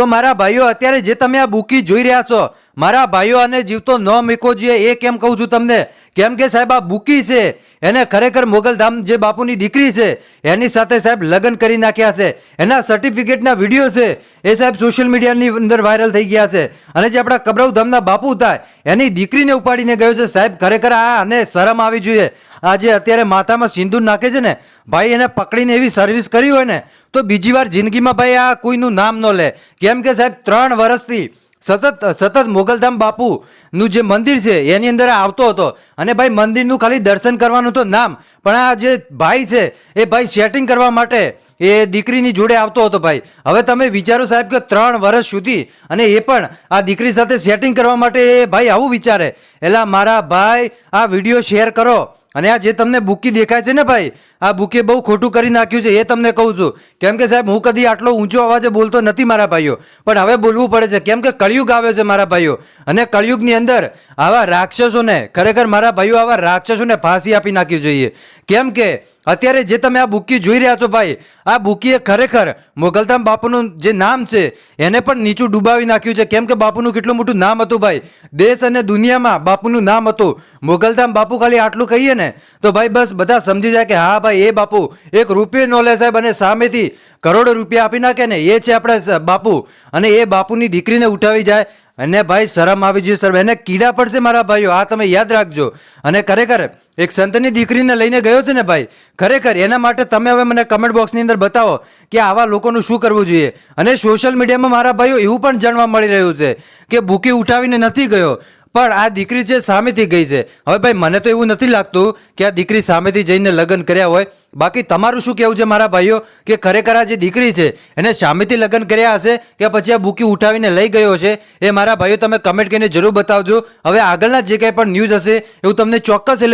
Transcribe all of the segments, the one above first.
તો મારા ભાઈઓ અત્યારે જે તમે આ બુકી જોઈ રહ્યા છો, મારા ભાઈઓ આને જીવતો ન મૂકો જોઈએ. એ કેમ કહું છું તમને, કેમ કે સાહેબ આ બુકી છે એને ખરેખર મોગલધામ જે બાપુની દીકરી છે એની સાથે સાહેબ લગ્ન કરી નાખ્યા છે. એના સર્ટિફિકેટના વિડીયો છે એ સાહેબ સોશિયલ મીડિયાની અંદર વાયરલ થઈ ગયા છે. અને જે આપણા કબરવધામના બાપુ હતા એની દીકરીને ઉપાડીને ગયો છે. સાહેબ ખરેખર આને શરમ આવી જોઈએ. આ જે અત્યારે માથામાં સિંદૂર નાખે છે ને ભાઈ, એને પકડીને એવી સર્વિસ કરી હોય ને તો બીજી વાર જિંદગીમાં ભાઈ આ કોઈનું નામ ન લે. કેમ કે સાહેબ 3 વર્ષથી સતત મોગલધામ બાપુનું જે મંદિર છે એની અંદર આવતો હતો અને ભાઈ મંદિરનું ખાલી દર્શન કરવાનું તો નામ, પણ આ જે ભાઈ છે એ ભાઈ સેટિંગ કરવા માટે એ દીકરીની જોડે આવતો હતો. ભાઈ હવે તમે વિચારો સાહેબ કે 3 વર્ષ સુધી અને એ પણ આ દીકરી સાથે સેટિંગ કરવા માટે એ ભાઈ આવું વિચારે. એટલે મારા ભાઈ આ વિડીયો શેર કરો. અને આ જે તમને બુકી દેખાય છે ને ભાઈ, આ બુકે બહુ ખોટું કરી નાખ્યું છે એ તમને કહું છું. કેમ કે સાહેબ હું કદી આટલો ઊંચો અવાજે બોલતો નથી મારા ભાઈઓ, પણ હવે બોલવું પડે છે કેમ કે કળિયુગ આવ્યો છે મારા ભાઈઓ. અને કળિયુગની અંદર આવા રાક્ષસોને ખરેખર મારા ભાઈઓ આવા રાક્ષસોને ફાંસી આપી નાખવી જોઈએ. કેમ કે અત્યારે જે તમે આ બુકી જોઈ રહ્યા છો ભાઈ, આ બુકીએ ખરેખર મોગલધામ બાપુનું જે નામ છે એને પણ નીચું ડૂબાવી નાખ્યું છે. કેમ કે બાપુનું કેટલું મોટું નામ હતું ભાઈ, દેશ અને દુનિયામાં બાપુનું નામ હતું. મોગલધામ બાપુ ખાલી આટલું કહીએ ને તો ભાઈ બસ બધા સમજી જાય કે હા ભાઈ એ બાપુ એક રૂપિયો ન લે સાહેબ, અને સામેથી કરોડો રૂપિયા આપી નાખે ને એ છે આપણા બાપુ. અને એ બાપુની દીકરીને ઉઠાવી જાય અને ભાઈ શરમ આવી જોઈએ સર, એને કીડા પડશે મારા ભાઈઓ, આ તમે યાદ રાખજો. અને ખરેખર એક સંતની દીકરીને લઈને ગયો છે ને ભાઈ, ખરેખર એના માટે તમે હવે મને કમેન્ટ બોક્સની અંદર બતાવો કે આવા લોકોનું શું કરવું જોઈએ. અને સોશિયલ મીડિયામાં મારા ભાઈઓ એવું પણ જાણવા મળી રહ્યું છે કે બુકી ઉઠાવીને નથી ગયો પણ આ દીકરી છે સામેથી ગઈ છે. હવે ભાઈ મને તો એવું નથી લાગતું કે આ દીકરી સામેથી જઈને લગ્ન કર્યા હોય. બાકી તમારું શું કહેવું છે મારા ભાઈઓ કે ખરેખર આ જે દીકરી છે એને સામેથી લગ્ન કર્યા હશે કે પછી આ બુકી ઉઠાવીને લઈ ગયો છે? એ મારા ભાઈઓ તમે કમેન્ટ કરીને જરૂર બતાવજો. હવે આગળના જે કંઈ પણ ન્યૂઝ હશે એવું તમને ચોક્કસ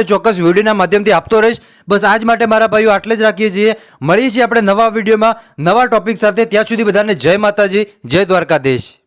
વિડીયોના માધ્યમથી આપતો રહીશ. બસ આજ માટે મારા ભાઈઓ આટલે જ રાખીએ છીએ. મળીએ છીએ આપણે નવા વિડીયોમાં નવા ટોપિક સાથે. ત્યાં સુધી બધાને જય માતાજી, જય દ્વારકાધીશ.